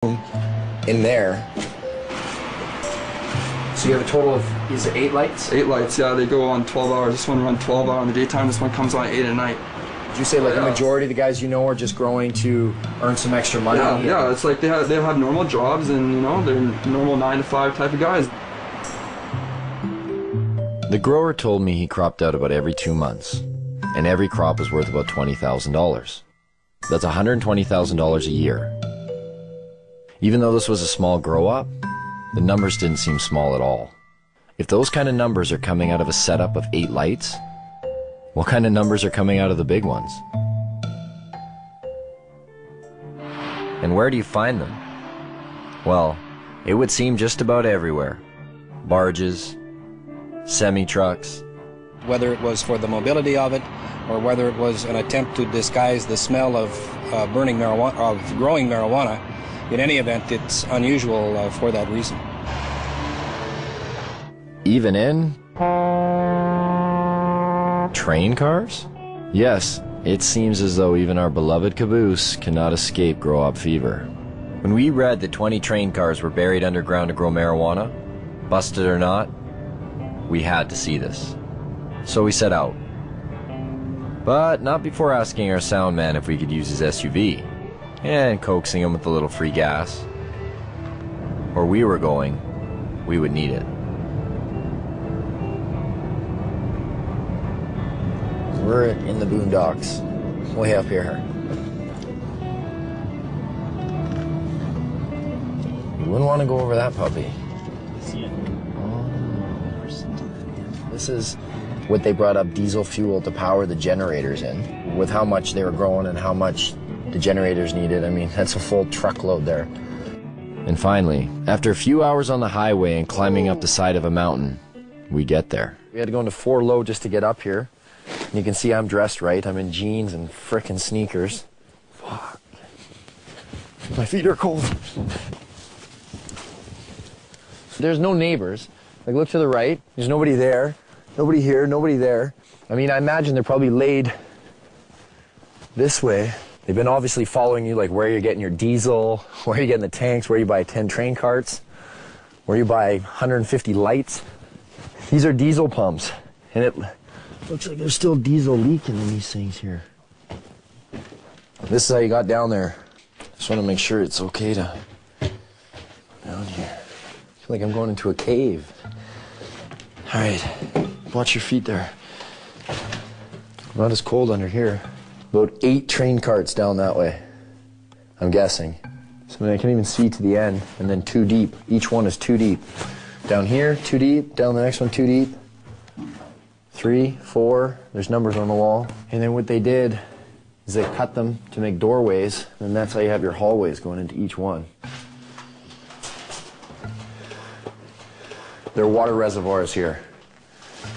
in there. So you have a total of, is it 8 lights? 8 lights, yeah, they go on 12 hours. This one runs 12 hours in the daytime, this one comes on 8 at night. Did you say like the majority of the guys you know are just growing to earn some extra money? Yeah, it's like they have normal jobs and, you know, they're normal 9 to 5 type of guys. The grower told me he cropped out about every 2 months, and every crop was worth about $20,000. That's $120,000 a year. Even though this was a small grow-up, the numbers didn't seem small at all. If those kind of numbers are coming out of a setup of 8 lights, what kind of numbers are coming out of the big ones? And where do you find them? Well, it would seem just about everywhere. Barges, semi-trucks. Whether it was for the mobility of it, or whether it was an attempt to disguise the smell of burning marijuana, of growing marijuana, in any event, it's unusual for that reason. Even in train cars? Yes, it seems as though even our beloved caboose cannot escape grow-up fever. When we read that 20 train cars were buried underground to grow marijuana, busted or not, we had to see this. So we set out. But not before asking our sound man if we could use his SUV, and coaxing him with a little free gas. Where we were going, we would need it. We're in the boondocks, way up here. You wouldn't want to go over that puppy. This is what they brought up diesel fuel to power the generators in. With how much they were growing and how much the generators needed, I mean, that's a full truckload there. And finally, after a few hours on the highway and climbing up the side of a mountain, we get there. We had to go into 4 low just to get up here. And you can see I'm dressed right. I'm in jeans and frickin' sneakers. Fuck. My feet are cold. There's no neighbors. Like, look to the right. There's nobody there. Nobody here, nobody there. I mean, I imagine they're probably laid this way. They've been obviously following you, like where you're getting your diesel, where you're getting the tanks, where you buy 10 train carts, where you buy 150 lights. These are diesel pumps, and it looks like there's still diesel leaking in these things here. This is how you got down there. Just want to make sure it's okay to down here. I feel like I'm going into a cave. All right, watch your feet there. Not as cold under here. About 8 train carts down that way, I'm guessing. So I can't even see to the end, and then 2 deep. Each one is 2 deep. Down here, 2 deep. Down the next one, 2 deep. 3, 4, there's numbers on the wall. And then what they did is they cut them to make doorways, and that's how you have your hallways going into each one. There are water reservoirs here.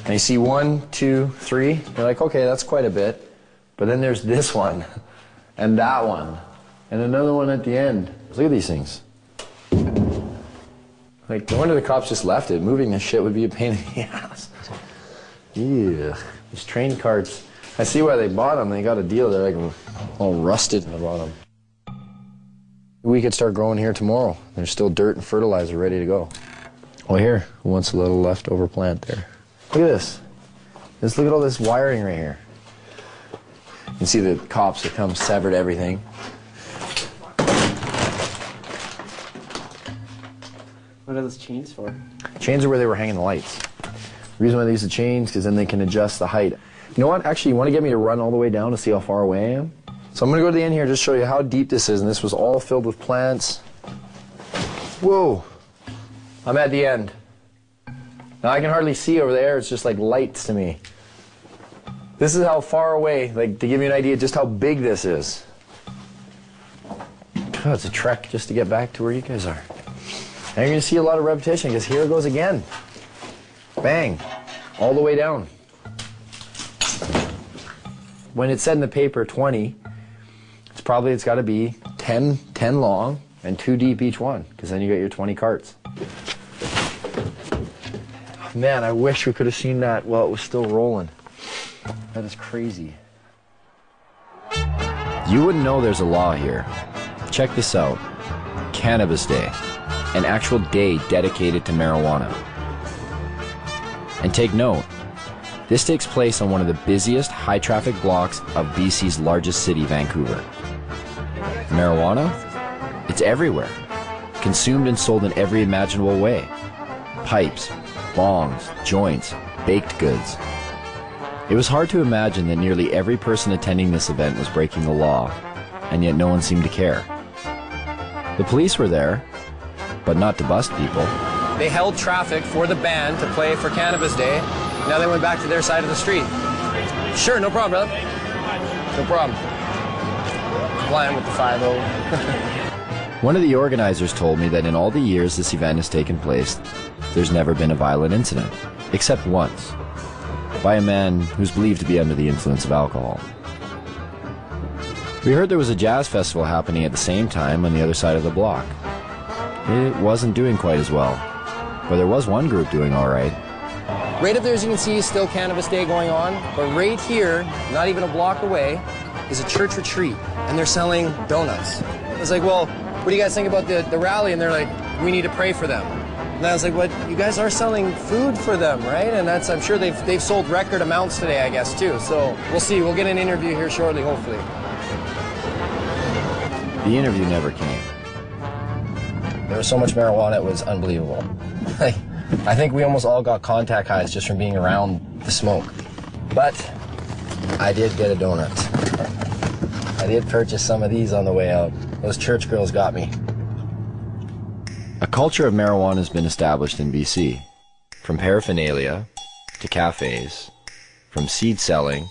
And you see 1, 2, 3, you're like, okay, that's quite a bit. But then there's this one, and that one, and another one at the end. Look at these things. Like, no wonder the cops just left it. Moving this shit would be a pain in the ass. Yeah. These train carts, I see why they bought them. They got a deal. They're like all rusted in the bottom. We could start growing here tomorrow. There's still dirt and fertilizer ready to go. Oh, here, who wants a little leftover plant there? Look at this. Just look at all this wiring right here. You can see the cops have come, severed everything. What are those chains for? Chains are where they were hanging the lights. The reason why they use the chains, because then they can adjust the height. You know what? Actually, you want to get me to run all the way down to see how far away I am? So I'm going to go to the end here and just show you how deep this is. And this was all filled with plants. Whoa. I'm at the end. Now I can hardly see over there. It's just like lights to me. This is how far away, like to give you an idea just how big this is. Oh, it's a trek just to get back to where you guys are. And you're going to see a lot of repetition because here it goes again. Bang. All the way down. When it said in the paper 20, it's got to be 10 long and 2 deep each one, because then you got your 20 carts. Man, I wish we could have seen that while it was still rolling. That is crazy. You wouldn't know there's a law here. Check this out. Cannabis Day, an actual day dedicated to marijuana. And take note, this takes place on one of the busiest high-traffic blocks of BC's largest city, Vancouver. Marijuana? It's everywhere. Consumed and sold in every imaginable way. Pipes, bongs, joints, baked goods. It was hard to imagine that nearly every person attending this event was breaking the law, and yet no one seemed to care. The police were there, but not to bust people. They held traffic for the band to play for Cannabis Day. Now they went back to their side of the street. Sure, no problem, brother. No problem. Flying with the 5-0. One of the organizers told me that in all the years this event has taken place, there's never been a violent incident, except once, by a man who's believed to be under the influence of alcohol. We heard there was a jazz festival happening at the same time on the other side of the block. It wasn't doing quite as well, but there was one group doing all right. Right up there, as you can see, is still Cannabis Day going on, but right here, not even a block away, is a church retreat, and they're selling donuts. I was like, well, what do you guys think about the rally? And they're like, we need to pray for them. And I was like, what? You guys are selling food for them, right? And that's, I'm sure they've sold record amounts today, I guess, too. So we'll see. We'll get an interview here shortly, hopefully. The interview never came. There was so much marijuana, it was unbelievable. I think we almost all got contact highs just from being around the smoke. But I did get a donut. I did purchase some of these on the way out. Those church girls got me. A culture of marijuana has been established in BC, from paraphernalia to cafes, from seed selling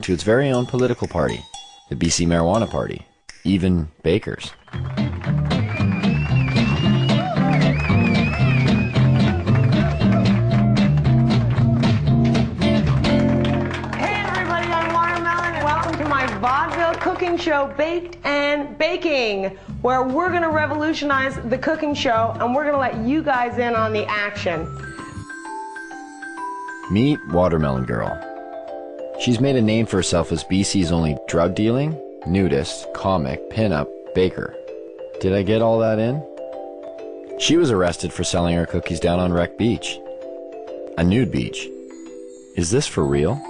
to its very own political party, the BC Marijuana Party, even bakers. Cooking show, Baked and Baking, where we're going to revolutionize the cooking show and we're going to let you guys in on the action. Meet Watermelon Girl. She's made a name for herself as BC's only drug dealing, nudist, comic, pin-up baker. Did I get all that in? She was arrested for selling her cookies down on Wreck Beach. A nude beach. Is this for real?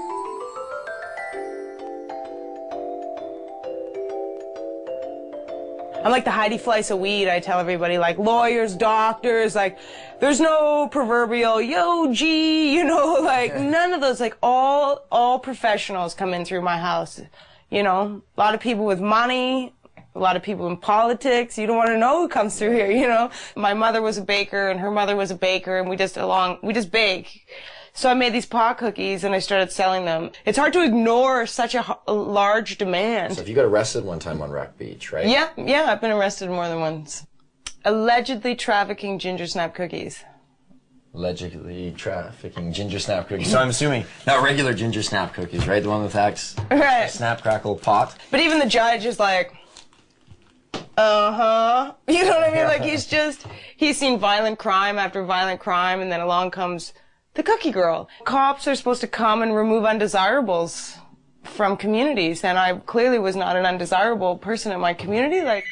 I'm like the Heidi Fleiss of weed. I tell everybody, like lawyers, doctors, like there's no proverbial yo G, you know, like none of those, like all professionals come in through my house. You know, a lot of people with money, a lot of people in politics. You don't want to know who comes through here, you know. My mother was a baker and her mother was a baker, and we just bake. So I made these pot cookies and I started selling them. It's hard to ignore such a large demand. So if you got arrested one time on Wreck Beach, right? Yeah, I've been arrested more than once. Allegedly trafficking ginger snap cookies. Allegedly trafficking ginger snap cookies. So I'm assuming not regular ginger snap cookies, right? The one with acts, right. Snap, crackle, pot. But even the judge is like, uh-huh. You know what I mean? Like he's seen violent crime after violent crime, and then along comes the cookie girl. Cops are supposed to come and remove undesirables from communities, and I clearly was not an undesirable person in my community. Like,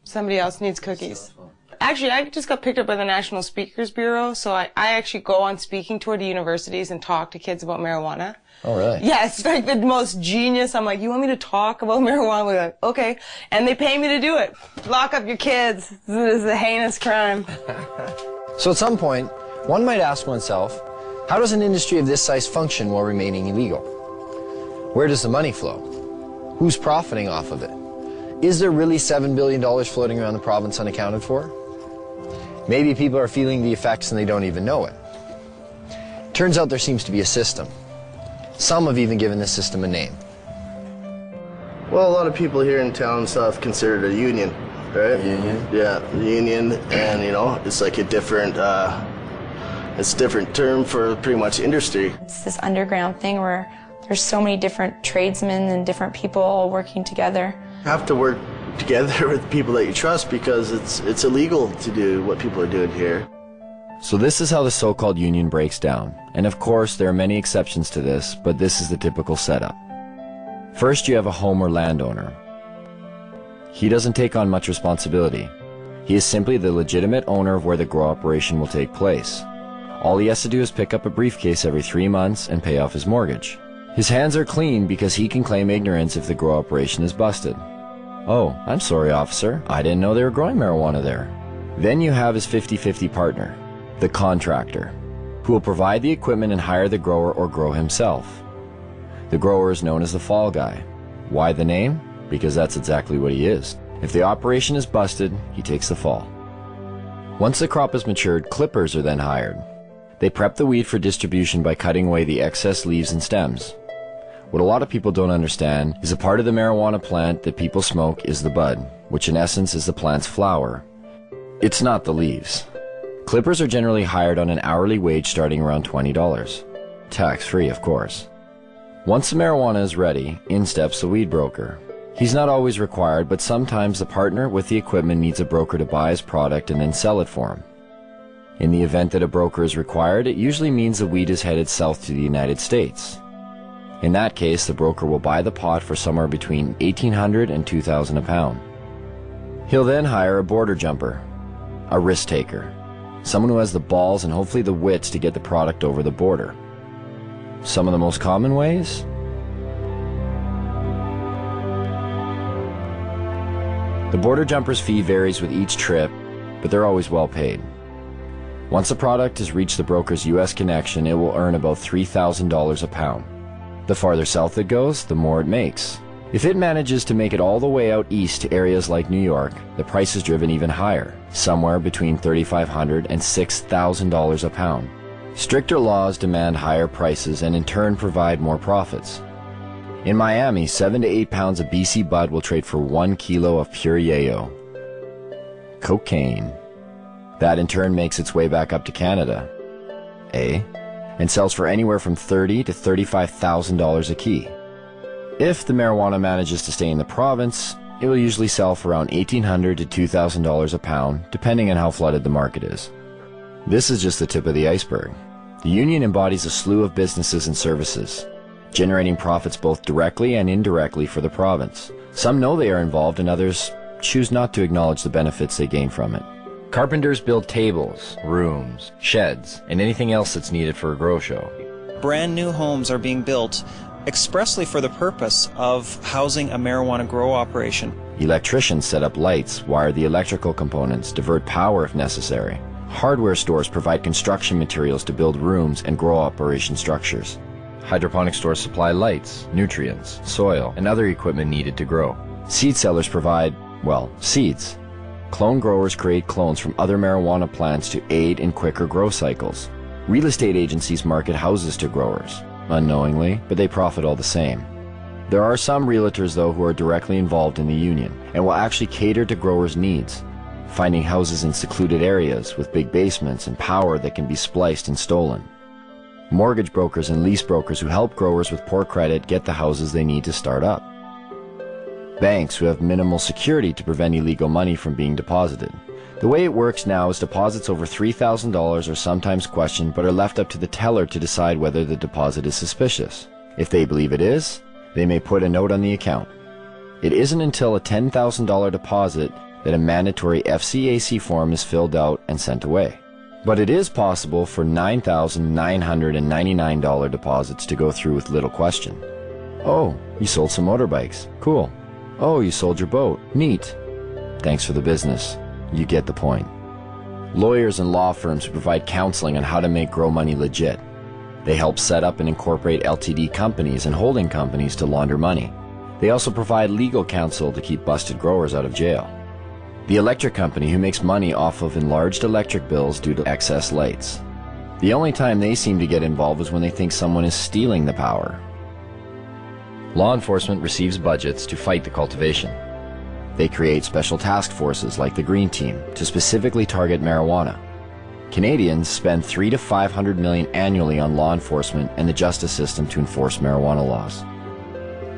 somebody else needs cookies. Actually, I just got picked up by the National Speakers Bureau, so I actually go on speaking tour to universities and talk to kids about marijuana. Oh, really? Yeah, it's like the most genius. I'm like, you want me to talk about marijuana? We're like, okay. And they pay me to do it. Lock up your kids. This is a heinous crime. So at some point, one might ask oneself, how does an industry of this size function while remaining illegal? Where does the money flow? Who's profiting off of it? Is there really $7 billion floating around the province unaccounted for? Maybe people are feeling the effects and they don't even know it. Turns out there seems to be a system. Some have even given this system a name. Well, a lot of people here in town and stuff consider it a union, right? A union? Yeah, the union, and you know, it's like a different term for pretty much industry. It's this underground thing where there's so many different tradesmen and different people all working together. You have to work together with people that you trust because it's illegal to do what people are doing here. So this is how the so-called union breaks down. And of course, there are many exceptions to this, but this is the typical setup. First, you have a home or landowner. He doesn't take on much responsibility. He is simply the legitimate owner of where the grow operation will take place. All he has to do is pick up a briefcase every 3 months and pay off his mortgage. His hands are clean because he can claim ignorance if the grow operation is busted. Oh, I'm sorry, officer. I didn't know they were growing marijuana there. Then you have his 50-50 partner, the contractor, who will provide the equipment and hire the grower or grow himself. The grower is known as the fall guy. Why the name? Because that's exactly what he is. If the operation is busted, he takes the fall. Once the crop is matured, clippers are then hired. They prep the weed for distribution by cutting away the excess leaves and stems. What a lot of people don't understand is a part of the marijuana plant that people smoke is the bud, which in essence is the plant's flower. It's not the leaves. Clippers are generally hired on an hourly wage starting around $20. Tax-free, of course. Once the marijuana is ready, in steps the weed broker. He's not always required, but sometimes the partner with the equipment needs a broker to buy his product and then sell it for him. In the event that a broker is required, it usually means the weed is headed south to the United States. In that case, the broker will buy the pot for somewhere between $1,800 and $2,000 a pound. He'll then hire a border jumper, a risk taker, someone who has the balls and hopefully the wits to get the product over the border. Some of the most common ways? The border jumper's fee varies with each trip, but they're always well paid. Once the product has reached the broker's U.S. connection, it will earn about $3,000 a pound. The farther south it goes, the more it makes. If it manages to make it all the way out east to areas like New York, the price is driven even higher, somewhere between $3,500 and $6,000 a pound. Stricter laws demand higher prices and in turn provide more profits. In Miami, 7 to 8 pounds of BC bud will trade for 1 kilo of pure yayo. Cocaine. That in turn makes its way back up to Canada, and sells for anywhere from $30,000 to $35,000 a key. If the marijuana manages to stay in the province, it will usually sell for around $1,800 to $2,000 a pound, depending on how flooded the market is. This is just the tip of the iceberg. The union embodies a slew of businesses and services, generating profits both directly and indirectly for the province. Some know they are involved and others choose not to acknowledge the benefits they gain from it. Carpenters build tables, rooms, sheds, and anything else that's needed for a grow show. Brand new homes are being built expressly for the purpose of housing a marijuana grow operation. Electricians set up lights, wire the electrical components, divert power if necessary. Hardware stores provide construction materials to build rooms and grow operation structures. Hydroponic stores supply lights, nutrients, soil, and other equipment needed to grow. Seed sellers provide, well, seeds. Clone growers create clones from other marijuana plants to aid in quicker grow cycles. Real estate agencies market houses to growers, unknowingly, but they profit all the same. There are some realtors, though, who are directly involved in the union and will actually cater to growers' needs, finding houses in secluded areas with big basements and power that can be spliced and stolen. Mortgage brokers and lease brokers who help growers with poor credit get the houses they need to start up. Banks who have minimal security to prevent illegal money from being deposited. The way it works now is deposits over $3,000 are sometimes questioned but are left up to the teller to decide whether the deposit is suspicious. If they believe it is, they may put a note on the account. It isn't until a $10,000 deposit that a mandatory FCAC form is filled out and sent away. But it is possible for $9,999 deposits to go through with little question. Oh, you sold some motorbikes. Cool. Oh, you sold your boat. Neat. Thanks for the business. You get the point. Lawyers and law firms provide counseling on how to make grow money legit. They help set up and incorporate LTD companies and holding companies to launder money. They also provide legal counsel to keep busted growers out of jail. The electric company who makes money off of enlarged electric bills due to excess lights. The only time they seem to get involved is when they think someone is stealing the power. Law enforcement receives budgets to fight the cultivation. They create special task forces like the Green Team to specifically target marijuana. Canadians spend $300 to $500 million annually on law enforcement and the justice system to enforce marijuana laws.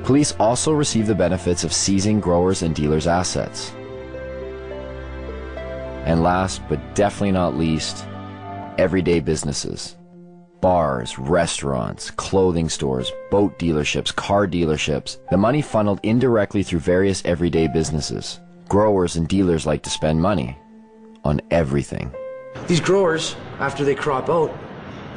Police also receive the benefits of seizing growers' and dealers' assets. And last, but definitely not least, everyday businesses. Bars, restaurants, clothing stores, boat dealerships, car dealerships. The money funneled indirectly through various everyday businesses. Growers and dealers like to spend money. on everything. These growers, after they crop out,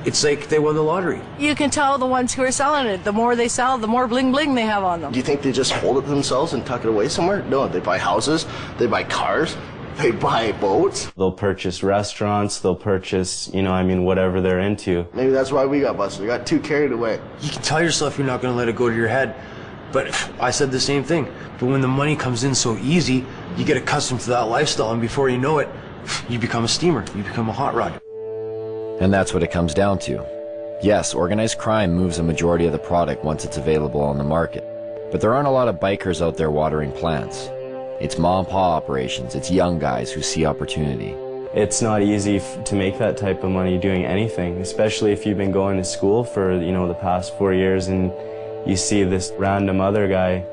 it's like they won the lottery. You can tell the ones who are selling it. The more they sell, the more bling bling they have on them. Do you think they just hold it themselves and tuck it away somewhere? No, they buy houses, they buy cars, they buy boats. They'll purchase restaurants, they'll purchase, whatever they're into. Maybe that's why we got busted. We got too carried away. You can tell yourself you're not going to let it go to your head, but I said the same thing. But when the money comes in so easy, you get accustomed to that lifestyle, and before you know it, you become a steamer, you become a hot rod. And that's what it comes down to. Yes, organized crime moves a majority of the product once it's available on the market. But there aren't a lot of bikers out there watering plants. It's mom-and-pop operations, it's young guys who see opportunity. It's not easy to make that type of money doing anything, especially if you've been going to school for, the past 4 years and you see this random other guy,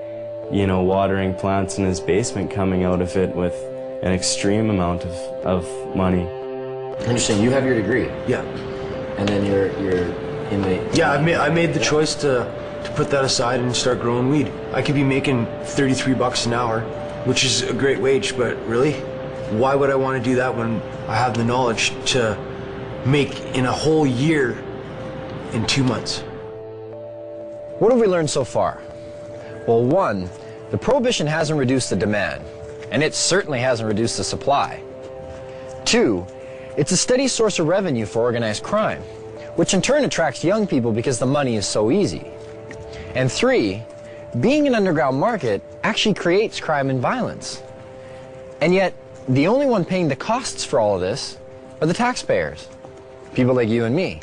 watering plants in his basement coming out of it with an extreme amount of money. Interesting. You have your degree. Yeah. And then you're in the... Yeah, I made the choice to put that aside and start growing weed. I could be making $33 an hour, which is a great wage, but really, why would I want to do that when I have the knowledge to make in a whole year in 2 months? What have we learned so far? Well, one, the prohibition hasn't reduced the demand, and it certainly hasn't reduced the supply. Two, it's a steady source of revenue for organized crime, which in turn attracts young people because the money is so easy. And three, being an underground market actually creates crime and violence. And yet, the only one paying the costs for all of this are the taxpayers, people like you and me.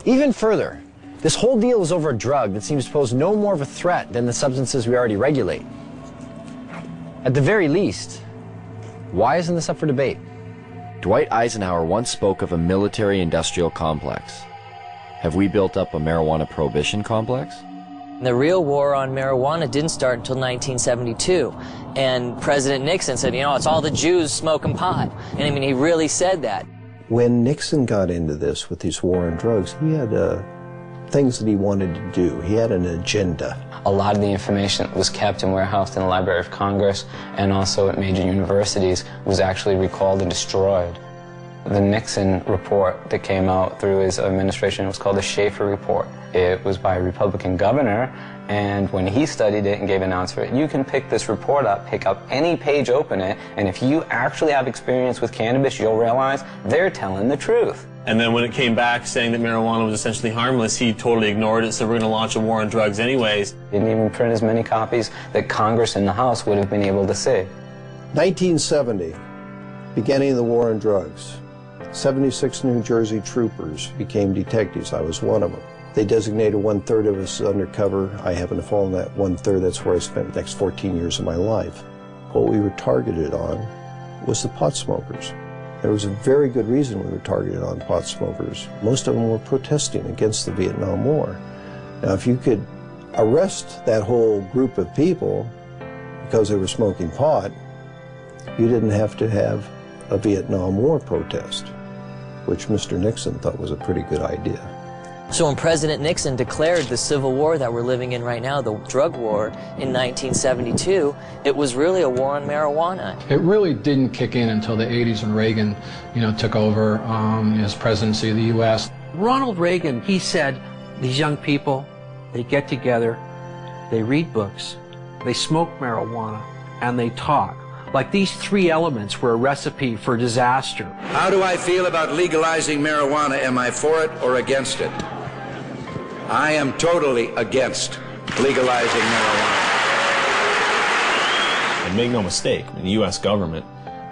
Even further, this whole deal is over a drug that seems to pose no more of a threat than the substances we already regulate. At the very least, why isn't this up for debate? Dwight Eisenhower once spoke of a military-industrial complex. Have we built up a marijuana prohibition complex? The real war on marijuana didn't start until 1972. And President Nixon said, it's all the Jews smoking pot. And he really said that. When Nixon got into this with his war on drugs, he had things that he wanted to do. He had an agenda. A lot of the information that was kept and warehoused in the Library of Congress and also at major universities was actually recalled and destroyed. The Nixon report that came out through his administration was called the Schaefer Report. It was by a Republican governor, and when he studied it and gave an answer, you can pick this report up, pick up any page, open it, and if you actually have experience with cannabis, you'll realize they're telling the truth. And then when it came back saying that marijuana was essentially harmless, he totally ignored it, said we're going to launch a war on drugs anyways. He didn't even print as many copies that Congress and the House would have been able to see. 1970, beginning of the war on drugs. 76 New Jersey troopers became detectives. I was one of them. They designated 1/3 of us as undercover. I happened to fall in that 1/3. That's where I spent the next 14 years of my life. What we were targeted on was the pot smokers. There was a very good reason we were targeted on pot smokers. Most of them were protesting against the Vietnam War. Now, if you could arrest that whole group of people because they were smoking pot, you didn't have to have a Vietnam War protest, which Mr. Nixon thought was a pretty good idea. So when President Nixon declared the Civil War that we're living in right now, the drug war, in 1972, it was really a war on marijuana. It really didn't kick in until the 80s when Reagan, took over his presidency of the U.S. Ronald Reagan, he said, these young people, they get together, they read books, they smoke marijuana, and they talk. Like these three elements were a recipe for disaster. How do I feel about legalizing marijuana? Am I for it or against it? I am totally against legalizing marijuana. And make no mistake, in the U.S. government,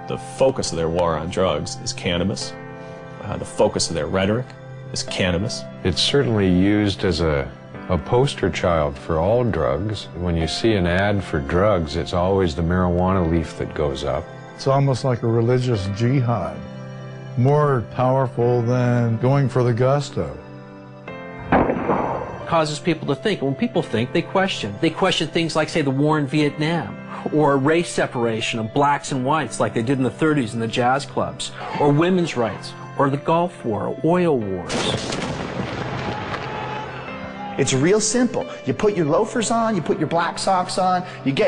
the focus of their war on drugs is cannabis. The focus of their rhetoric is cannabis. It's certainly used as a poster child for all drugs. When you see an ad for drugs, it's always the marijuana leaf that goes up. It's almost like a religious jihad, more powerful than going for the gusto. Causes people to think. When people think, they question. They question things like, say, the war in Vietnam, or race separation of blacks and whites like they did in the 30s in the jazz clubs, or women's rights, or the Gulf War, or oil wars. It's real simple. You put your loafers on, you put your black socks on, you get